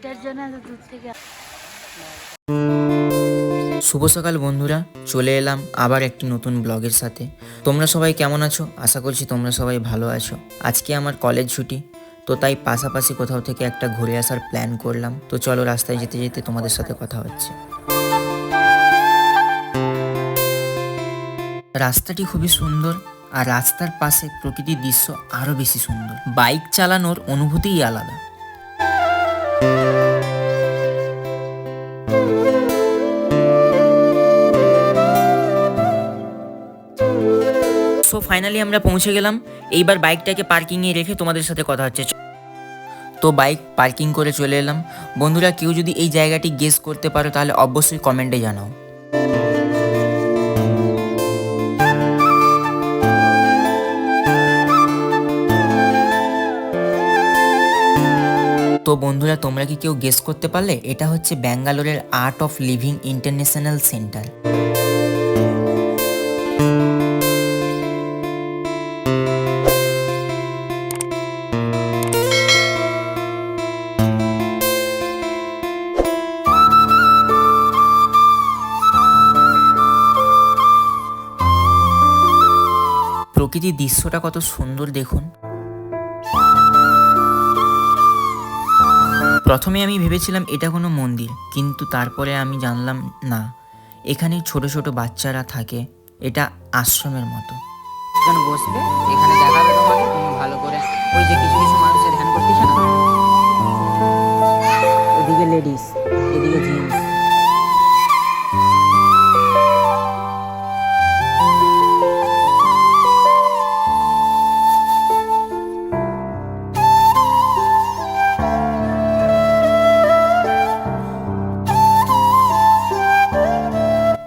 এটার জন্য এত দূর থেকে। শুভ সকাল বন্ধুরা, চলে এলাম আবার একটি নতুন ব্লগের সাথে। তোমরা সবাই কেমন আছো? আশা করছি তোমরা সবাই ভালো আছো। আজকে আমার কলেজ ছুটি, তো তাই পাশাপাশি কোথাও থেকে একটা ঘুরে আসার প্ল্যান করলাম। তো চলো, রাস্তায় যেতে যেতে তোমাদের সাথে কথা হচ্ছে। রাস্তাটি খুবই সুন্দর, আর রাস্তার পাশে প্রকৃতির দৃশ্য আরো বেশি সুন্দর। বাইক চালানোর অনুভূতিই আলাদা। সো ফাইনালি আমরা পৌঁছে গেলাম। এইবার বাইকটাকে পার্কিংয়ে রেখে তোমাদের সাথে কথা হচ্ছে। তো বাইক পার্কিং করে চলে এলাম। বন্ধুরা, কেউ যদি এই জায়গাটি গেস করতে পারো তাহলে অবশ্যই কমেন্টে জানাও। তো বন্ধুরা, তোমরা কি কেউ গেস করতে পারলে? এটা হচ্ছে ব্যাঙ্গালোরের art of living international centre. প্রকৃতির দৃশ্যটা কত সুন্দর দেখুন। প্রথমে আমি ভেবেছিলাম এটা কোনো মন্দির, কিন্তু তারপরে আমি জানলাম না, এখানে ছোট ছোট বাচ্চারা থাকে। এটা আশ্রমের মতো। এখানে বসবে, এখানে দেখাবে তোমাকে, তুমি ভালো করে ওই যে কিছু কিছু মানুষের ধ্যান করতেছে না, এদিকে লেডিস, এদিকে জেন্টস।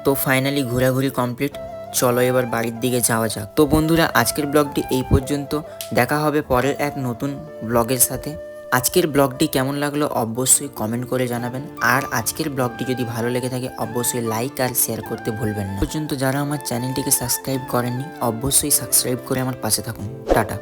তো ফাইনালি ঘোরাঘুরি কমপ্লিট। চলো এবার বাড়ির দিকে যাওয়া যাক। তো বন্ধুরা, আজকের ব্লগটি এই পর্যন্ত। দেখা হবে পরের এক নতুন ব্লগের সাথে। আজকের ব্লগটি কেমন লাগলো অবশ্যই কমেন্ট করে জানাবেন। আর আজকের ব্লগটি যদি ভালো লেগে থাকে অবশ্যই লাইক আর শেয়ার করতে ভুলবেন না। পর্যন্ত যারা আমার চ্যানেলটিকে সাবস্ক্রাইব করেননি অবশ্যই সাবস্ক্রাইব করে আমার পাশে থাকুন। টাটা।